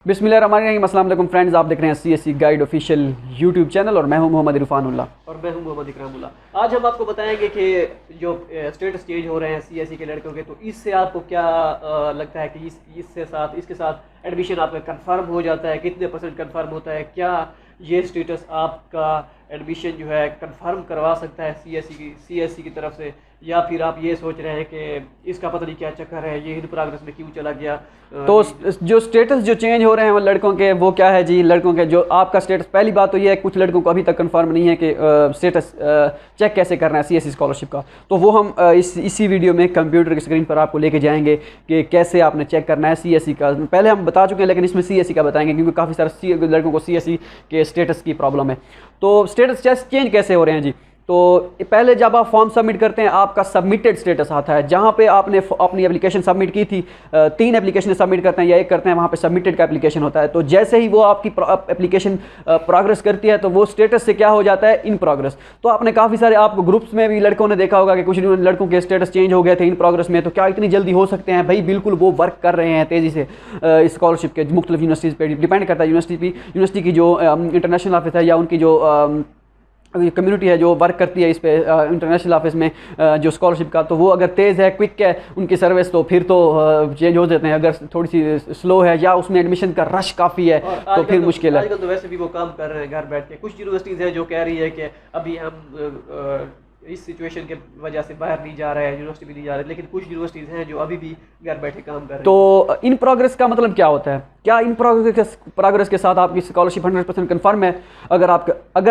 बिस्मिल्लाहिर्रहमानिर्रहीम। अस्सलाम वालेकुम फ्रेंड्स, आप देख रहे हैं CSC guide official YouTube channel और मैं हूं मोहम्मद इरफानुल्लाह और मैं हूं मोहम्मद इकरामुल्लाह। आज हम आपको बताएंगे कि जो स्टेटस चेंज हो रहे हैं सीएससी के लड़कों के, तो इससे आपको क्या लगता है कि इसके साथ एडमिशन आपका कंफर्म हो जाता है, कितने % कंफर्म होता है, क्या ये स्टेटस आपका एडमिशन जो है कंफर्म करवा सकता है सीएससी की तरफ से, या फिर आप ये सोच रहे हैं कि इसका पता नहीं क्या चक्कर है, ये इन प्रोग्रेस में क्यों चला गया। तो जो स्टेटस जो चेंज हो रहे हैं लड़कों के, वो क्या है जी? लड़कों के जो आपका स्टेटस, पहली बात तो ये है कुछ लड़कों को अभी तक कंफर्म नहीं है कि स्टेटस चेक कैसे करना है सीएससी स्कॉलरशिप का। तो वो हम इसी वीडियो में कंप्यूटर की स्क्रीन पर आपको लेके जाएंगे कि कैसे आपने चेक करना है सीएससी का। पहले हम बता चुके हैं लेकिन इसमें सीएससी का बताएंगे क्योंकि काफ़ी सारे लड़कों को सीएससी के स्टेटस की प्रॉब्लम है। तो स्टेटस चेंज कैसे हो रहे हैं जी? तो पहले जब आप फॉर्म सबमिट करते हैं आपका सबमिटेड स्टेटस आता है, जहाँ पे आपने अपनी एप्लीकेशन सबमिट की थी। 3 एप्लीकेशन सबमिट करते हैं या 1 करते हैं, वहाँ पे सबमिटेड का एप्लीकेशन होता है। तो जैसे ही वो आपकी एप्लीकेशन प्रोग्रेस करती है तो वो स्टेटस से क्या हो जाता है, इन प्रोग्रेस। तो आपने काफ़ी सारे आपको ग्रुप्स में भी लड़कों ने देखा होगा कि कुछ लड़कों के स्टेटस चेंज हो गए थे इन प्रोग्रेस में। तो क्या इतनी जल्दी हो सकते हैं? भाई बिल्कुल, वो वर्क कर रहे हैं तेज़ी से स्कॉलरशिप के मुख्तलिफ यूनिवर्सिटीज़ पर डिपेंड करता है। यूनिवर्सिटी की जो इंटरनेशनल ऑफिस है या उनकी जो कम्युनिटी है जो वर्क करती है इस पे इंटरनेशनल ऑफिस में जो स्कॉलरशिप का, तो वो अगर तेज़ है, क्विक है उनकी सर्विस, तो फिर तो चेंज हो जाते हैं। अगर थोड़ी सी स्लो है या उसमें एडमिशन का रश काफ़ी है तो फिर मुश्किल है। आजकल तो वैसे भी वो काम कर रहे हैं घर बैठ के। कुछ यूनिवर्सिटीज़ है जो कह रही है कि अभी हम इस सिचुएशन के वजह से बाहर नहीं जा रहे हैं, यूनिवर्सिटी भी नहीं जा रहे, लेकिन कुछ यूनिवर्सिटीज़ हैं जो अभी भी घर बैठे काम कर रहे हैं। तो इन प्रोग्रेस का मतलब क्या होता है? क्या इन प्रोग्रेस के साथ आपकी स्कॉलरशिप 100% कन्फर्म है? अगर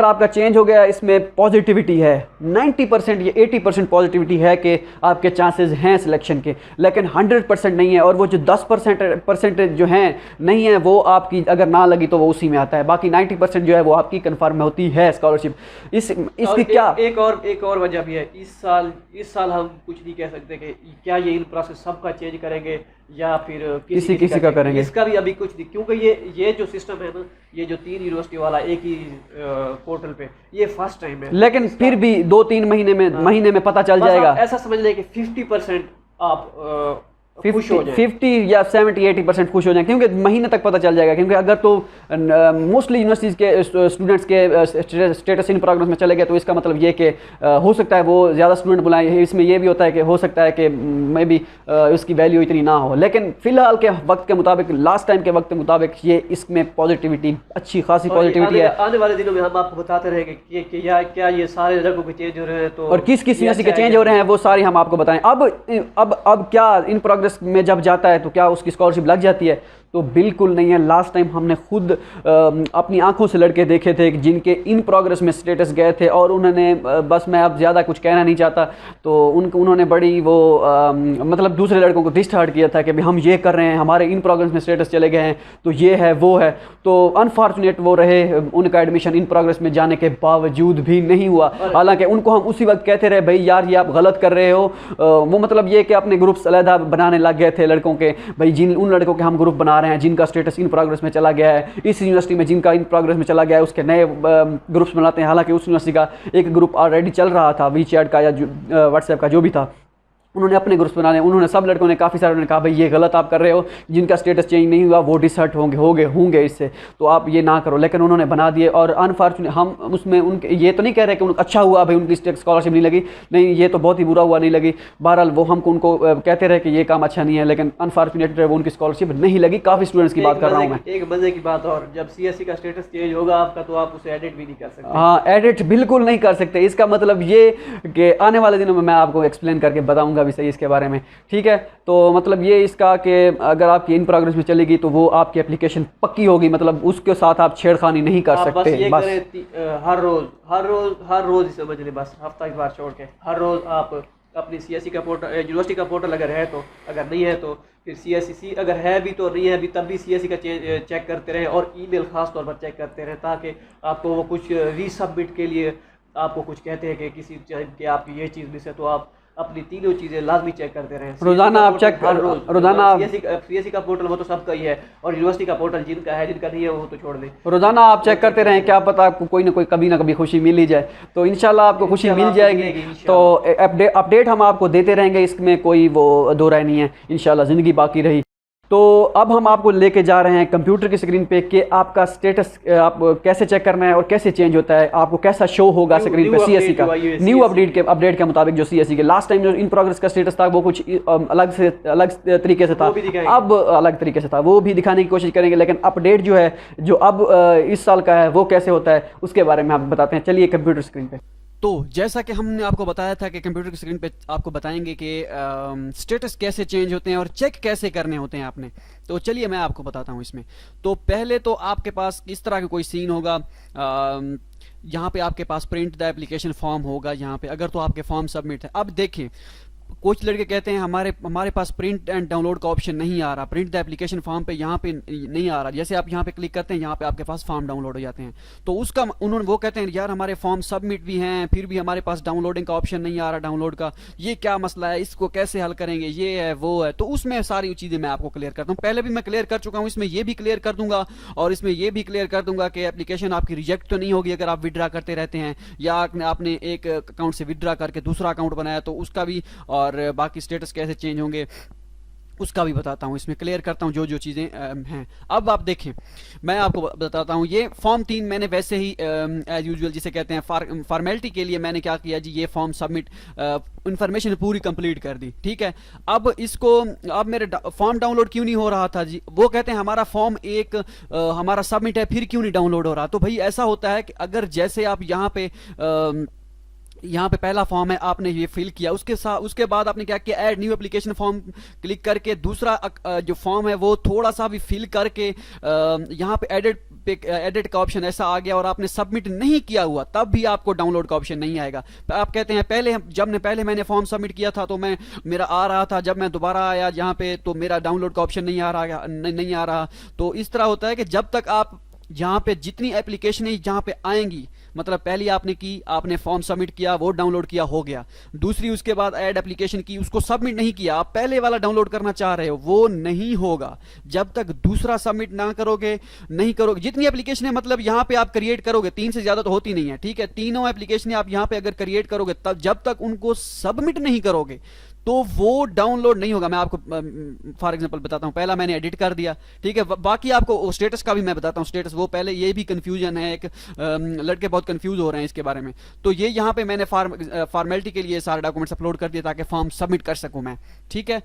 आपका चेंज हो गया, इसमें पॉजिटिविटी है 90% या 80% पॉजिटिविटी है कि आपके चांसेस हैं सिलेक्शन के, लेकिन 100% नहीं है। और वो जो 10% जो हैं नहीं है, वो आपकी अगर ना लगी तो वो उसी में आता है। बाकी 90% जो है वो आपकी कन्फर्म होती है स्कॉलरशिप। इसकी क्या एक और वजह भी है। इस साल हम कुछ नहीं कह सकते कि क्या ये इन प्रोसेस सबका चेंज करेंगे या फिर किसी का करेंगे। इसका भी अभी कुछ नहीं, क्योंकि ये जो सिस्टम है ना, ये जो 3 यूनिवर्सिटी वाला एक ही पोर्टल पे, ये फर्स्ट टाइम है। लेकिन फिर भी 2-3 महीने में पता चल जाएगा। ऐसा समझ लें कि 50% आप खुश हो जाए, 50 या 70-80% खुश हो जाए, क्योंकि महीने तक पता चल जाएगा। क्योंकि अगर तो मोस्टली यूनिवर्सिटीज़ के स्टूडेंट्स के स्टेटस इन प्रोग्रेस में चले गए तो इसका मतलब ये कि हो सकता है वो ज़्यादा स्टूडेंट बुलाएं। इसमें ये भी होता है कि हो सकता है कि मे बी उसकी वैल्यू इतनी ना हो। लेकिन फ़िलहाल के वक्त के मुताबिक, लास्ट टाइम के वक्त के मुताबिक, ये इसमें पॉजिटिविटी अच्छी खासी पॉजिटिविटी है। आने वाले दिनों में हम आपको बताते रहेंगे कि क्या ये सारे लड़कों के चेंज हो रहे हैं, तो और किस यूनिवर्सिटी के चेंज हो रहे हैं वो सारी हम आपको बताएं। अब क्या इन प्रोग्रेस में जब जाता है तो क्या उसकी स्कॉलरशिप लग जाती है? तो बिल्कुल नहीं है। लास्ट टाइम हमने खुद अपनी आंखों से लड़के देखे थे जिनके इन प्रोग्रेस में स्टेटस गए थे, और उन्होंने बस, मैं अब ज़्यादा कुछ कहना नहीं चाहता, तो उन्होंने बड़ी वो मतलब दूसरे लड़कों को डिस्टर्ब किया था कि भाई हम ये कर रहे हैं, हमारे इन प्रोग्रेस में स्टेटस चले गए हैं, तो ये है वो है। तो अनफॉर्चुनेट वो रहे, उनका एडमिशन इन प्रोग्रेस में जाने के बावजूद भी नहीं हुआ। हालांकि उनको हम उसी वक्त कहते रहे भाई यार ये आप गलत कर रहे हो। वो मतलब ये कि अपने ग्रुप्स अलहदा बनाने लग गए थे लड़कों के, भाई उन लड़कों के हम ग्रुप बना रहे हैं जिनका स्टेटस इन प्रोग्रेस में चला गया है। इस यूनिवर्सिटी में जिनका इन प्रोग्रेस में चला गया है उसके नए ग्रुप्स बनाते हैं। हालांकि उस यूनिवर्सिटी का एक ग्रुप ऑलरेडी चल रहा था, वीचैट का या व्हाट्सएप का जो भी था, उन्होंने अपने ग्रुप्स बनाने। उन्होंने सब लड़कों ने, काफ़ी सारे ने कहा भाई ये गलत आप कर रहे हो, जिनका स्टेटस चेंज नहीं हुआ वो डिसहर्ट होंगे इससे, तो आप ये ना करो। लेकिन उन्होंने बना दिए, और अनफॉर्चुनेट हम उसमें उनके ये तो नहीं कह रहे कि अच्छा हुआ भाई उनकी स्कॉलरशिप नहीं लगी, नहीं, ये तो बहुत ही बुरा हुआ नहीं लगी। बहरहाल वो हमको उनको कहते रहे कि ये काम अच्छा नहीं है, लेकिन अनफॉर्चुनेट वो उनकी स्कॉलरशिप नहीं लगी। काफ़ी स्टूडेंट्स की बात कर रहा हूँ मैं। एक मजे की बात, और जब सीएससी का स्टेटस चेंज होगा आपका तो आप उसे एडिट भी नहीं कर सकते। हाँ, एडिट बिल्कुल नहीं कर सकते। इसका मतलब ये कि आने वाले दिनों में मैं आपको एक्सप्लेन करके बताऊँगा भी सही इसके बारे में, ठीक है? तो मतलब ये इसका कि अगर आपकी इन प्रोग्रेस में चलेगी तो वो आपकी एप्लीकेशन पक्की होगी, मतलब उसके साथ आप छेड़खानी नहीं कर सकते। बस हर रोज समझ लें, बस हफ्ता एक बार छोड़ के हर रोज आप अपनी सीएससी का पोर्टल, यूनिवर्सिटी का पोर्टल अगर है तो, अगर नहीं है तो फिर सीएससी, अगर है भी तो नहीं है भी तब भी सीएससी का चेक करते रहें, और ईमेल खास तौर पर चेक करते रहें, ताकि आपको वो कुछ रीसबमिट के लिए आपको कुछ कहते हैं कि किसी कि आपकी ये चीज़ मिस है, तो आप अपनी तीनों चीज़ें लाजमी चेक करते रहें। रोजाना आप चेक हर रोज, रोजाना सीएससी का पोर्टल वो तो सबका ही है, और यूनिवर्सिटी का पोर्टल जिनका है, जिनका नहीं है वो तो छोड़ दें। रोजाना आप चेक करते रहें, क्या पता आपको कोई ना कोई कभी ना कभी खुशी मिल ही जाए। तो इंशाल्लाह आपको खुशी मिल जाएगी। तो अपडेट हम आपको देते रहेंगे, इसमें कोई वो दो राय नहीं है। इंशाल्लाह ज़िंदगी बाकी रही तो अब हम आपको लेके जा रहे हैं कंप्यूटर की स्क्रीन पे कि आपका स्टेटस आप कैसे चेक करना है और कैसे चेंज होता है, आपको कैसा शो होगा स्क्रीन पे सीएससी का न्यू अपडेट के मुताबिक जो सीएससी के लास्ट टाइम जो इन प्रोग्रेस का स्टेटस था वो कुछ अलग तरीके से था, अब अलग तरीके से था, वो भी दिखाने की कोशिश करेंगे। लेकिन अपडेट जो है जो अब इस साल का है वो कैसे होता है उसके बारे में आप बताते हैं। चलिए कंप्यूटर स्क्रीन पे। तो जैसा कि हमने आपको बताया था कि कंप्यूटर की स्क्रीन पे आपको बताएंगे कि स्टेटस कैसे चेंज होते हैं और चेक कैसे करने होते हैं आपने। तो चलिए मैं आपको बताता हूँ इसमें। तो पहले तो आपके पास इस तरह का कोई सीन होगा, यहाँ पे आपके पास प्रिंट द एप्लीकेशन फॉर्म होगा यहाँ पे, अगर तो आपके फॉर्म सबमिट है। अब देखिए कुछ लड़के कहते हैं हमारे पास प्रिंट एंड डाउनलोड का ऑप्शन नहीं आ रहा, प्रिंट द एप्लीकेशन फॉर्म पे यहाँ पे नहीं आ रहा। जैसे आप यहाँ पे क्लिक करते हैं यहाँ पे आपके पास फॉर्म डाउनलोड हो जाते हैं, तो उसका वो कहते हैं यार हमारे फॉर्म सबमिट भी हैं फिर भी हमारे पास डाउनलोडिंग का ऑप्शन नहीं आ रहा डाउनलोड का, ये क्या मसला है, इसको कैसे हल करेंगे, ये है वो है। तो उसमें सारी चीज़ें मैं आपको क्लियर करता हूँ, पहले भी मैं क्लियर कर चुका हूँ, इसमें ये भी क्लियर कर दूंगा और इसमें ये भी क्लियर कर दूंगा कि एप्लीकेशन आपकी रिजेक्ट तो नहीं होगी अगर आप विड्रा करते रहते हैं या आपने एक अकाउंट से विड्रा करके दूसरा अकाउंट बनाया तो उसका भी, और बाकी स्टेटस कैसे चेंज होंगे उसका भी बताता हूं, इसमें क्लियर करता हूं जो जो चीज़ें हैं। अब आप देखें मैं आपको बताता हूं, ये फॉर्म 3 मैंने वैसे ही एज यूजुअल जिसे कहते हैं फॉर्मेलिटी के लिए मैंने क्या किया जी, ये फॉर्म सबमिट इन्फॉर्मेशन पूरी कंप्लीट कर दी, ठीक है। अब इसको अब मेरे फॉर्म डाउनलोड क्यों नहीं हो रहा था जी, वो कहते हैं हमारा फॉर्म हमारा सबमिट है फिर क्यों नहीं डाउनलोड हो रहा। तो भाई ऐसा होता है कि अगर जैसे आप यहाँ पे पहला फॉर्म है आपने ये फिल किया, उसके बाद आपने क्या किया, add new application form click करके दूसरा जो फॉर्म है वो थोड़ा सा भी फिल करके यहाँ पे एडिट का ऑप्शन ऐसा आ गया और आपने सबमिट नहीं किया हुआ तब भी आपको डाउनलोड का ऑप्शन नहीं आएगा। आप कहते हैं पहले मैंने फॉर्म सबमिट किया था तो मेरा आ रहा था, जब मैं दोबारा आया यहाँ पे तो मेरा डाउनलोड का ऑप्शन नहीं आ रहा। तो इस तरह होता है कि जब तक आप यहाँ पे जितनी एप्लीकेशन जहाँ पे आएंगी, मतलब पहली आपने फॉर्म सबमिट किया वो डाउनलोड किया हो गया, दूसरी उसके बाद ऐड एप्लीकेशन की उसको सबमिट नहीं किया, आप पहले वाला डाउनलोड करना चाह रहे हो वो नहीं होगा जब तक दूसरा सबमिट ना करोगे नहीं करोगे। जितनी एप्लीकेशन है मतलब यहाँ पे आप क्रिएट करोगे, 3 से ज्यादा तो होती नहीं है, ठीक है, तीनों एप्लीकेशन आप यहाँ पे अगर क्रिएट करोगे तब जब तक उनको सबमिट नहीं करोगे तो वो डाउनलोड नहीं होगा। मैं आपको फॉर एग्जांपल बताता हूं, पहला मैंने एडिट कर दिया, ठीक है, बाकी आपको स्टेटस का भी मैं बताता हूं। स्टेटस वो पहले ये भी कंफ्यूजन है, एक लड़के बहुत कंफ्यूज हो रहे हैं इसके बारे में। तो ये यहाँ पे मैंने फॉर्मेलिटी के लिए सारे डॉक्यूमेंट्स अपलोड कर दिए ताकि फॉर्म सबमिट कर सकूं मैं, ठीक है।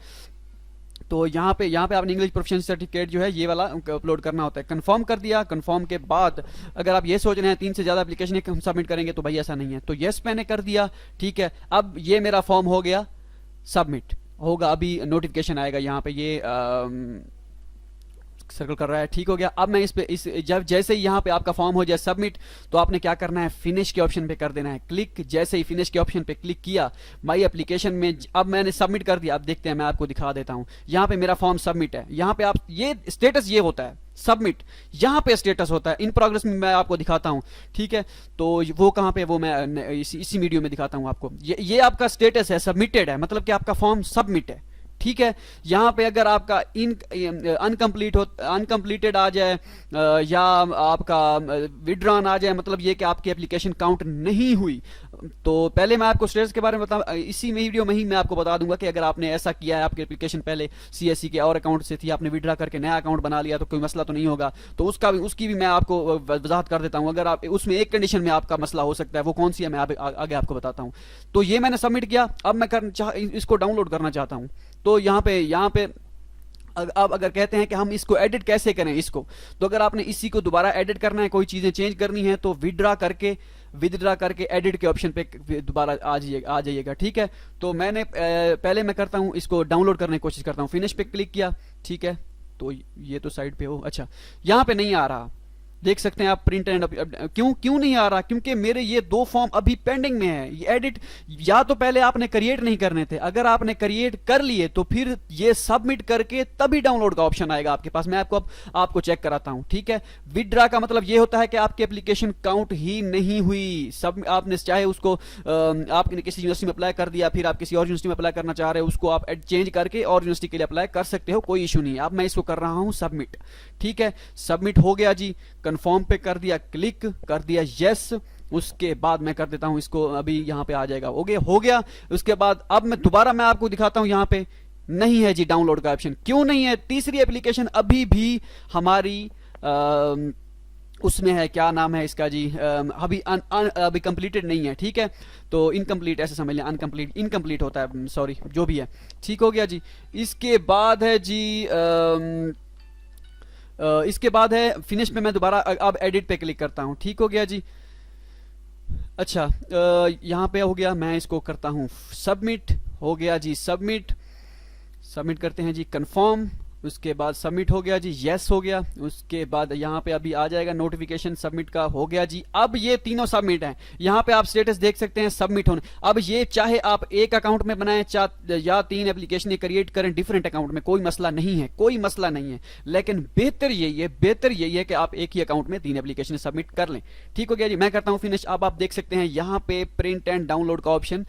तो यहाँ पे आपने इंग्लिश प्रोफिशिएंसी सर्टिफिकेट जो है ये वाला अपलोड करना होता है। कंफर्म कर दिया, कंफर्म के बाद अगर आप ये सोच रहे हैं 3 से ज़्यादा एप्लीकेशन हम सबमिट करेंगे तो भाई ऐसा नहीं है, तो येस मैंने कर दिया, ठीक है। अब ये मेरा फॉर्म हो गया सबमिट, होगा अभी नोटिफिकेशन आएगा यहाँ पे, ये सर्कल कर रहा है, ठीक हो गया। अब मैं जब जैसे ही यहाँ पे आपका फॉर्म हो जाए सबमिट तो आपने क्या करना है, फिनिश के ऑप्शन पे कर देना है क्लिक। जैसे ही फिनिश के ऑप्शन पे क्लिक किया माई एप्लीकेशन में, अब मैंने सबमिट कर दिया। अब देखते हैं, मैं आपको दिखा देता हूँ, यहाँ पे मेरा फॉर्म सबमिट है, यहाँ पे आप ये स्टेटस ये होता है सबमिट, यहाँ पे स्टेटस होता है इन प्रोग्रेस में मैं आपको दिखाता हूँ, ठीक है। तो वो कहाँ पे, वो मैं इसी वीडियो में दिखाता हूँ आपको। ये आपका स्टेटस है सबमिटेड है, मतलब कि आपका फॉर्म सबमिट है, ठीक है। यहाँ पे अगर आपका अनकम्प्लीटेड आ जाए या आपका विड्रॉन आ जाए, मतलब ये कि आपकी एप्लीकेशन काउंट नहीं हुई, तो पहले मैं आपको स्टेटस के बारे में इसी वीडियो में ही मैं आपको बता दूंगा कि अगर आपने ऐसा किया है, आपकी एप्लीकेशन पहले सीएससी के और अकाउंट से थी, आपने विड्रा करके नया अकाउंट बना लिया तो कोई मसला तो नहीं होगा, तो उसकी भी मैं आपको वजाहत कर देता हूँ। अगर आप उसमें एक कंडीशन में आपका मसला हो सकता है, वो कौन सी है मैं आगे आपको बताता हूँ। तो ये मैंने सबमिट किया, अब मैं इसको डाउनलोड करना चाहता हूँ। तो यहाँ पे अब अगर कहते हैं कि हम इसको एडिट कैसे करें इसको, तो अगर आपने इसी को दोबारा एडिट करना है, कोई चीज़ें चेंज करनी है, तो विदड्रा करके एडिट के ऑप्शन पे दोबारा आ जाइएगा, ठीक है। तो मैंने पहले मैं करता हूँ इसको डाउनलोड करने की कोशिश करता हूँ, फिनिश पे क्लिक किया, ठीक है। तो ये तो साइड पे हो, अच्छा यहाँ पे नहीं आ रहा, देख सकते हैं आप प्रिंट एंड क्यों नहीं आ रहा, क्योंकि मेरे ये 2 फॉर्म अभी पेंडिंग में है। ये एडिट या तो पहले आपने क्रिएट नहीं करने थे, अगर आपने क्रिएट कर लिए तो फिर ये सबमिट करके तभी डाउनलोड का ऑप्शन आएगा आपके पास। मैं आपको चेक कराता हूं, ठीक है। विड्रा का मतलब ये होता है कि आपकी एप्लीकेशन काउंट ही नहीं हुई, सब आपने चाहे उसको आपने किसी यूनिवर्सिटी में अप्लाई कर दिया, फिर आप किसी और यूनिवर्सिटी में अप्लाई करना चाह रहे हो, उसको आप चेंज करके और यूनिवर्सिटी के लिए अप्लाई कर सकते हो, कोई इशू नहीं है। अब मैं इसको कर रहा हूं सबमिट, ठीक है। सबमिट हो गया जी, कंफर्म पे कर दिया क्लिक, कर दिया यस। उसके बाद मैं कर देता हूं इसको, अभी यहां पे आ जाएगा, हो गया। उसके बाद अब मैं दोबारा आपको दिखाता हूं, यहां पे नहीं है जी डाउनलोड का ऑप्शन। क्यों नहीं है? तीसरी एप्लीकेशन अभी भी हमारी उसमें है, क्या नाम है इसका जी, अभी कंप्लीटेड नहीं है, ठीक है। तो इनकम्प्लीट ऐसे समझ लें, अनकम्प्लीट इनकम्प्लीट होता है, सॉरी, जो भी है, ठीक हो गया जी। इसके बाद है जी इसके बाद है फिनिश पे, मैं दोबारा अब एडिट पे क्लिक करता हूँ, ठीक हो गया जी। अच्छा, यहाँ पे हो गया, मैं इसको करता हूँ सबमिट, हो गया जी सबमिट। सबमिट करते हैं जी कंफर्म, उसके बाद सबमिट हो गया जी, यस हो गया। उसके बाद यहाँ पे अभी आ जाएगा नोटिफिकेशन सबमिट का, हो गया जी। अब ये तीनों सबमिट हैं, यहाँ पे आप स्टेटस देख सकते हैं सबमिट होने। अब ये चाहे आप एक अकाउंट में बनाएं या 3 एप्लीकेशन क्रिएट करें डिफरेंट अकाउंट में, कोई मसला नहीं है, कोई मसला नहीं है। लेकिन बेहतर यही है कि आप एक ही अकाउंट में 3 एप्लीकेशन सबमिट कर लें, ठीक हो गया जी। मैं करता हूँ फिनिश। अब आप देख सकते हैं यहाँ पे प्रिंट एंड डाउनलोड का ऑप्शन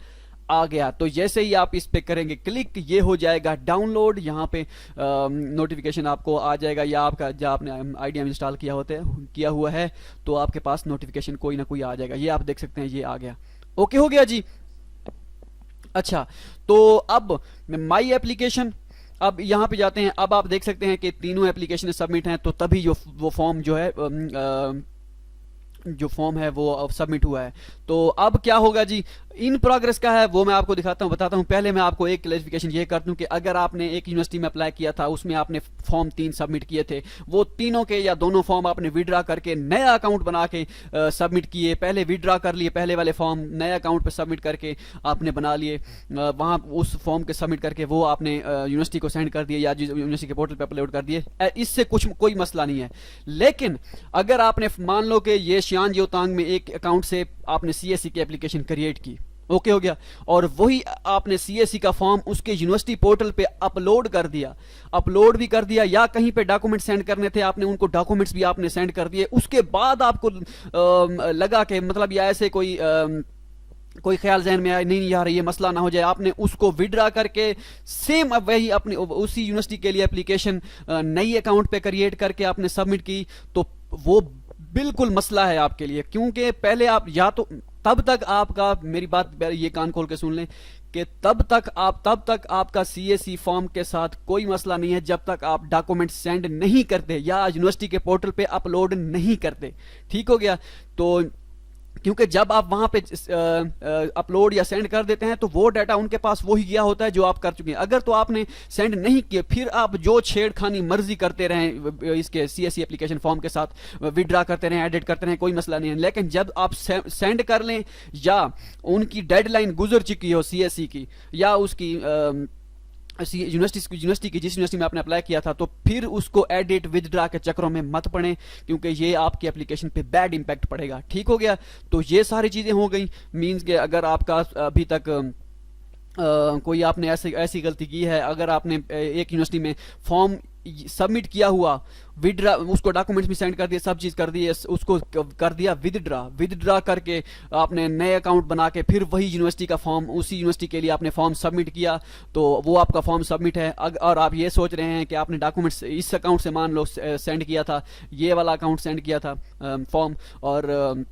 आ गया। तो जैसे ही आप इस पे करेंगे क्लिक, ये हो जाएगा डाउनलोड। यहाँ पे नोटिफिकेशन आपको आ जाएगा, या आपका जब आपने आईडीएम इंस्टॉल किया हुआ है तो आपके पास नोटिफिकेशन कोई ना कोई आ जाएगा। ये आप देख सकते हैं, ये आ गया, ओके हो गया जी। अच्छा, तो अब माई एप्लीकेशन, अब यहाँ पे जाते हैं। अब आप देख सकते हैं कि तीनों एप्लीकेशन सबमिट हैं, तो तभी वो फॉर्म जो फॉर्म है वो अब सबमिट हुआ है। तो अब क्या होगा जी, इन प्रोग्रेस का है वो मैं आपको बताता हूँ। पहले मैं आपको एक क्लैरिफिकेशन ये कर दूं कि अगर आपने एक यूनिवर्सिटी में अप्लाई किया था, उसमें आपने फॉर्म 3 सबमिट किए थे, वो तीनों के या दोनों फॉर्म आपने विड्रा करके नया अकाउंट बना के सबमिट किए। पहले विड्रा कर लिए पहले वाले फॉर्म, नए अकाउंट पर सबमिट करके आपने बना लिए, वहाँ उस फॉर्म के सबमिट करके वो आपने यूनिवर्सिटी को सेंड कर दिए या यूनिवर्सिटी के पोर्टल पर अपलोड कर दिए, इससे कोई मसला नहीं है। लेकिन अगर आपने मान लो कि ये शियान जियोतांग में एक अकाउंट से आपने सीएससी की एप्लीकेशन क्रिएट की, ओके हो गया, और वही आपने सीएससी का फॉर्म उसके यूनिवर्सिटी पोर्टल पे अपलोड भी कर दिया, या कहीं पे डॉक्यूमेंट सेंड करने थे आपने, उनको डॉक्यूमेंट्स भी आपने सेंड कर दिए। उसके बाद आपको लगा कि मतलब या ऐसे कोई ख्याल जहन में आया नहीं यार ये मसला ना हो जाए, आपने उसको विड्रा करके सेम अब वही अपनी उसी यूनिवर्सिटी के लिए एप्लीकेशन नई अकाउंट पे क्रिएट करके आपने सबमिट की, तो वो बिल्कुल मसला है आपके लिए। क्योंकि पहले आप या तो तब तक आपका, मेरी बात ये कान खोल के सुन लें, कि तब तक आपका सीएससी फॉर्म के साथ कोई मसला नहीं है जब तक आप डॉक्यूमेंट सेंड नहीं करते या यूनिवर्सिटी के पोर्टल पे अपलोड नहीं करते, ठीक हो गया। तो क्योंकि जब आप वहां पे अपलोड या सेंड कर देते हैं तो वो डाटा उनके पास वही गया होता है जो आप कर चुके हैं। अगर तो आपने सेंड नहीं किए, फिर आप जो छेड़खानी मर्जी करते रहें इसके सीएससी एप्लीकेशन फॉर्म के साथ, विड्रा करते रहें, एडिट करते रहें, कोई मसला नहीं है। लेकिन जब आप सेंड कर लें या उनकी डेडलाइन गुजर चुकी हो सीएससी की या उसकी यूनिवर्सिटी की जिस यूनिवर्सिटी में आपने अप्लाई किया था, तो फिर उसको एडिट विदड्रा के चक्रों में मत पड़े, क्योंकि ये आपकी एप्लीकेशन पे बैड इंपैक्ट पड़ेगा, ठीक हो गया। तो ये सारी चीजें हो गई। मींस के अगर आपका अभी तक कोई आपने ऐसी गलती की है, अगर आपने एक यूनिवर्सिटी में फॉर्म सबमिट किया हुआ, विदड्रा उसको डॉक्यूमेंट्स भी सेंड कर दिए, सब चीज कर दी, उसको कर दिया विदड्रा करके आपने नए अकाउंट बना के फिर वही यूनिवर्सिटी का फॉर्म, उसी यूनिवर्सिटी के लिए आपने फॉर्म सबमिट किया, तो वो आपका फॉर्म सबमिट है। और आप ये सोच रहे हैं कि आपने डॉक्यूमेंट्स इस अकाउंट से मान लो सेंड किया था, ये वाला अकाउंट सेंड किया था फॉर्म, और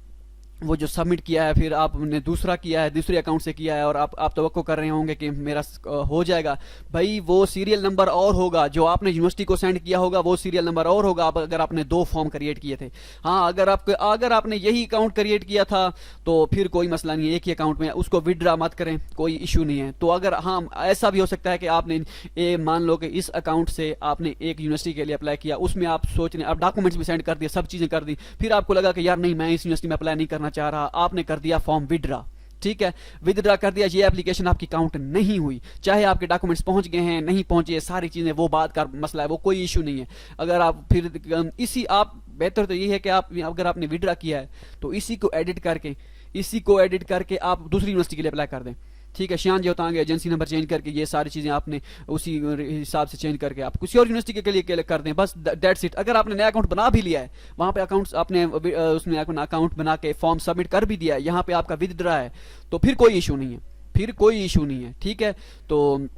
वो जो सबमिट किया है फिर आपने दूसरा किया है, दूसरे अकाउंट से किया है, और आप तवक्को कर रहे होंगे कि मेरा हो जाएगा। भाई वो सीरियल नंबर और होगा, जो आपने यूनिवर्सिटी को सेंड किया होगा वो सीरियल नंबर और होगा। अगर आपने 2 फॉर्म क्रिएट किए थे, हाँ, अगर आपने यही अकाउंट क्रिएट किया था तो फिर कोई मसला नहीं है, एक ही अकाउंट में उसको विड्रा मत करें, कोई इशू नहीं है। तो अगर हाँ, ऐसा भी हो सकता है कि आपने मान लो कि इस अकाउंट से आपने एक यूनिवर्सिटी के लिए अप्लाई किया, उसमें आप सोच रहे, आप डॉक्यूमेंट्स भी सेंड कर दिए, सब चीजें कर दी, फिर आपको लगा कि यार नहीं मैं इस यूनिवर्सिटी में अप्लाई नहीं करना चाह रहा, आपने कर दिया फॉर्म विड्रा, ठीक है, विदड्रा कर दिया, ये एप्लीकेशन आपकी काउंट नहीं हुई, चाहे आपके डॉक्यूमेंट्स पहुंच गए हैं नहीं पहुंचे, सारी चीजें वो बात का मसला है, वो कोई इशू नहीं है। अगर आप फिर बेहतर तो ये है कि अगर आपने विदड्रा किया है तो इसी को एडिट करके आप दूसरी यूनिवर्सिटी के लिए अप्लाई कर दें, ठीक है। शियान जियोतांग एजेंसी नंबर चेंज करके ये सारी चीजें आपने उसी हिसाब से चेंज करके आप किसी और यूनिवर्सिटी के लिए कर दें, बस दैट्स इट। अगर आपने नया अकाउंट बना भी लिया है, वहां पे अकाउंट्स आपने उसमें अपना अकाउंट बना के फॉर्म सबमिट कर भी दिया है, यहाँ पे आपका विदड्रा है, तो फिर कोई इशू नहीं है, ठीक है। तो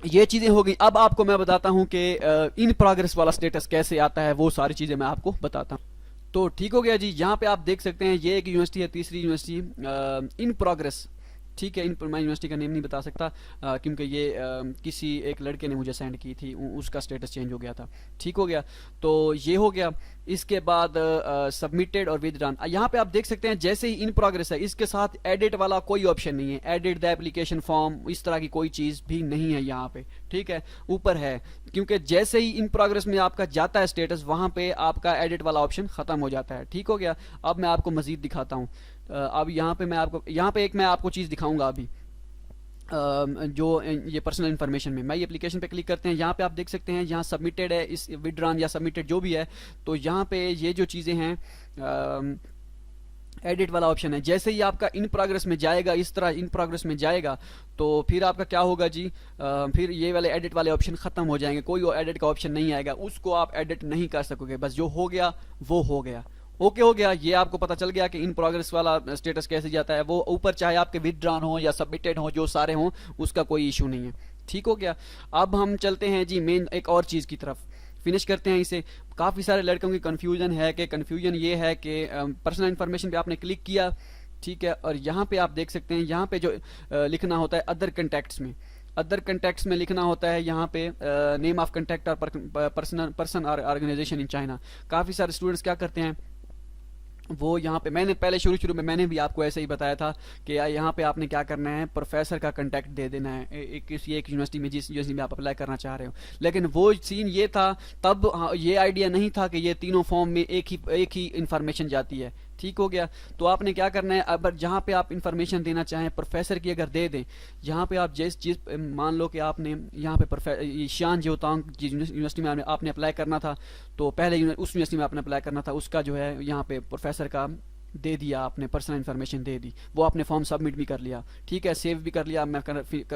ये चीजें हो गई। अब आपको मैं बताता हूं कि इन प्रोग्रेस वाला स्टेटस कैसे आता है, वो सारी चीजें मैं आपको बताता हूं। तो ठीक हो गया जी, यहाँ पे आप देख सकते हैं ये एक यूनिवर्सिटी है, तीसरी यूनिवर्सिटी इन प्रोग्रेस, ठीक है, इन मैं यूनिवर्सिटी का नेम नहीं बता सकता क्योंकि ये किसी एक लड़के ने मुझे सेंड की थी, उसका स्टेटस चेंज हो गया था। ठीक हो गया, तो ये हो गया। इसके बाद सबमिटेड और विदड्रॉन, यहाँ पे आप देख सकते हैं जैसे ही इन प्रोग्रेस है, इसके साथ एडिट वाला कोई ऑप्शन नहीं है, एडिट द एप्लीकेशन फॉर्म इस तरह की कोई चीज़ भी नहीं है यहाँ पे। ठीक है, ऊपर है, क्योंकि जैसे ही इन प्रोग्रेस में आपका जाता है स्टेटस, वहाँ पे आपका एडिट वाला ऑप्शन ख़त्म हो जाता है। ठीक हो गया, अब मैं आपको मज़ीद दिखाता हूँ। अब यहाँ पे मैं आपको चीज़ दिखाऊंगा अभी, जो ये पर्सनल इन्फॉर्मेशन में मैं ये एप्लीकेशन पे क्लिक करते हैं, यहाँ पे आप देख सकते हैं यहाँ सबमिटेड है, इस विड्रॉन या सबमिटेड जो भी है, तो यहाँ पे ये जो चीज़ें हैं एडिट वाला ऑप्शन है। जैसे ही आपका इन प्रोग्रेस में जाएगा, इस तरह इन प्रोग्रेस में जाएगा, तो फिर आपका क्या होगा जी, फिर ये वाले एडिट वाले ऑप्शन ख़त्म हो जाएंगे, कोई वो एडिट का ऑप्शन नहीं आएगा, उसको आप एडिट नहीं कर सकोगे, बस जो हो गया वो हो गया। ओके हो गया, ये आपको पता चल गया कि इन प्रोग्रेस वाला स्टेटस कैसे जाता है। वो ऊपर चाहे आपके विदड्रॉन हो या सबमिटेड हो, जो सारे हों, उसका कोई इशू नहीं है। ठीक हो गया, अब हम चलते हैं जी मेन एक और चीज़ की तरफ, फिनिश करते हैं इसे। काफ़ी सारे लड़कों की कन्फ्यूजन ये है कि पर्सनल इन्फॉर्मेशन पे आपने क्लिक किया, ठीक है, और यहाँ पे आप देख सकते हैं, यहाँ पे जो लिखना होता है अदर कंटैक्ट्स में लिखना होता है यहाँ पे नेम ऑफ कंटैक्ट और पर्सन और ऑर्गेनाइजेशन इन चाइना। काफ़ी सारे स्टूडेंट्स क्या करते हैं, वो यहाँ पे मैंने पहले शुरू में मैंने भी आपको ऐसे ही बताया था कि यहाँ पे आपने क्या करना है, प्रोफेसर का कांटेक्ट दे देना है किसी एक यूनिवर्सिटी में, जिस यूनिवर्सिटी में आप अप्लाई करना चाह रहे हो। लेकिन वो सीन ये था तब, ये आइडिया नहीं था कि ये तीनों फॉर्म में एक ही इंफॉर्मेशन जाती है। ठीक हो गया, तो आपने क्या करना है, अब जहाँ पे आप इंफॉर्मेशन देना चाहें प्रोफेसर की अगर दे दें, यहाँ पे आप जिस चीज़ मान लो कि आपने यहाँ पे शियान जिओतांग यूनिवर्सिटी में आपने अप्लाई करना था, तो पहले उस यूनिवर्सिटी में आपने अप्लाई करना था, उसका जो है यहाँ पे प्रोफेसर का दे दिया, आपने पर्सनल इन्फॉर्मेशन दे दी, वो आपने फॉर्म सबमिट भी कर लिया, ठीक है, सेव भी कर लिया। मैं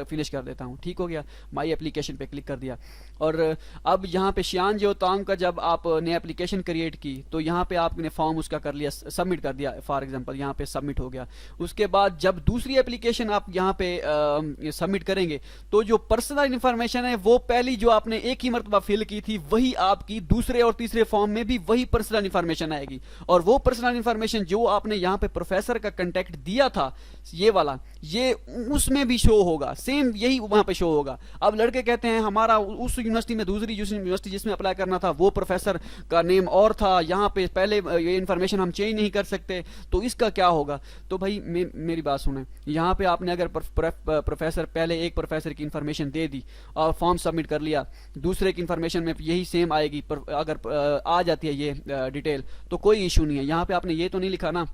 फिनिश कर देता हूँ, ठीक हो गया, माई एप्लीकेशन पे क्लिक कर दिया। और अब यहाँ पे शियान जिओतांग का जब आपने एप्लीकेशन क्रिएट की, तो यहाँ पे आपने फॉर्म उसका कर लिया, सबमिट कर दिया, फॉर एग्जांपल यहाँ पे सबमिट हो गया। उसके बाद जब दूसरी एप्लीकेशन आप यहाँ पे सबमिट करेंगे, तो जो पर्सनल इन्फॉर्मेशन है वो पहली जो आपने एक ही मरतबा फिल की थी, वही आपकी दूसरे और तीसरे फॉर्म में भी वही पर्सनल इन्फॉर्मेशन आएगी। और वो पर्सनल इन्फॉर्मेशन जो आपने यहाँ पे प्रोफेसर का कांटेक्ट दिया था, ये वाला, ये उसमें भी शो होगा, सेम यही वहां पे शो होगा। अब लड़के कहते हैं हमारा उस यूनिवर्सिटी में, दूसरी यूनिवर्सिटी जिसमें अप्लाई करना था, वो प्रोफेसर का नेम और था, यहाँ पे पहले ये इन्फॉर्मेशन हम चेंज नहीं कर सकते, तो इसका क्या होगा। तो भाई मेरी बात सुने, यहाँ पे आपने अगर प्रोफेसर पहले एक प्रोफेसर की इन्फॉर्मेशन दे दी और फॉर्म सबमिट कर लिया, दूसरे की इन्फॉर्मेशन में यही सेम आएगी, अगर आ जाती है ये डिटेल, तो कोई इशू नहीं है। यहाँ पे आपने ये तो नहीं लिखा ना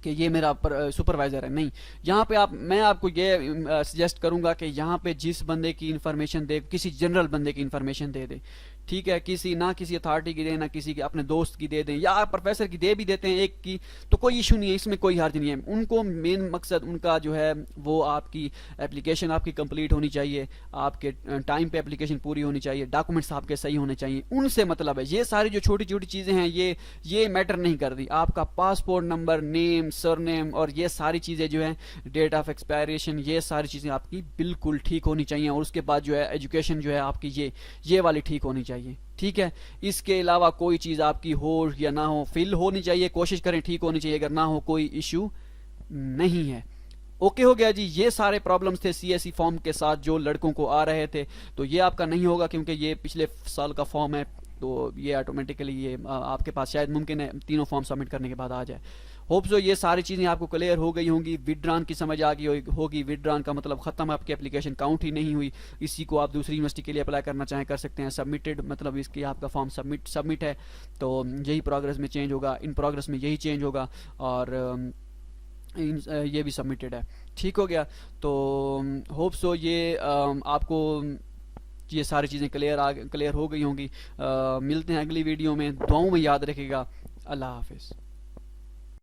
कि ये मेरा सुपरवाइज़र है, नहीं। यहाँ पे मैं आपको ये सजेस्ट करूँगा कि यहाँ पे जिस बंदे की इन्फॉर्मेशन दे, किसी जनरल बंदे की इन्फॉर्मेशन दे दे, ठीक है, किसी अथॉरिटी की दे, ना किसी के अपने दोस्त की दे दें, या प्रोफेसर की दे भी देते हैं एक की, तो कोई इशू नहीं है, इसमें कोई हर्ज नहीं है। उनको मेन मकसद उनका जो है वो आपकी एप्लीकेशन आपकी कंप्लीट होनी चाहिए, आपके टाइम पे एप्लीकेशन पूरी होनी चाहिए, डॉक्यूमेंट्स आपके सही होने चाहिए, उनसे मतलब है। ये सारी जो छोटी छोटी चीज़ें हैं ये मैटर नहीं करती। आपका पासपोर्ट नंबर, नेम, सरनेम और ये सारी चीज़ें जो है, डेट ऑफ एक्सपायरेशन, ये सारी चीज़ें आपकी बिल्कुल ठीक होनी चाहिए। और उसके बाद जो है एजुकेशन जो है आपकी ये वाली ठीक होनी चाहिए, ठीक है। इसके अलावा कोई चीज़ आपकी हो या ना हो, फिल होनी चाहिए, कोशिश करें ठीक होनी चाहिए, अगर ना हो कोई इशू नहीं है। ओके हो गया जी, ये सारे प्रॉब्लम्स थे सीएसई फॉर्म के साथ जो लड़कों को आ रहे थे, तो ये आपका नहीं होगा क्योंकि ये पिछले साल का फॉर्म है, तो ये ऑटोमेटिकली ये आपके पास शायद मुमकिन है तीनों फॉर्म सबमिट करने के बाद आ जाए। होप सो ये सारी चीज़ें आपको क्लियर हो गई होंगी, विड्रॉन की समझ आ गई होगी। विड्रॉन का मतलब ख़त्म, आपकी एप्लीकेशन काउंट ही नहीं हुई, इसी को आप दूसरी यूनिवर्सिटी के लिए अप्लाई करना चाहें कर सकते हैं। सबमिटेड मतलब इसकी आपका फॉर्म सबमिट है, तो यही प्रोग्रेस में चेंज होगा, इन प्रोग्रेस में यही चेंज होगा, और ये भी सबमिटेड है। ठीक हो गया, तो होप सो ये आपको ये सारी चीज़ें क्लियर हो गई होंगी। मिलते हैं अगली वीडियो में, दुआओं में याद रखिएगा। अल्लाह हाफिज़।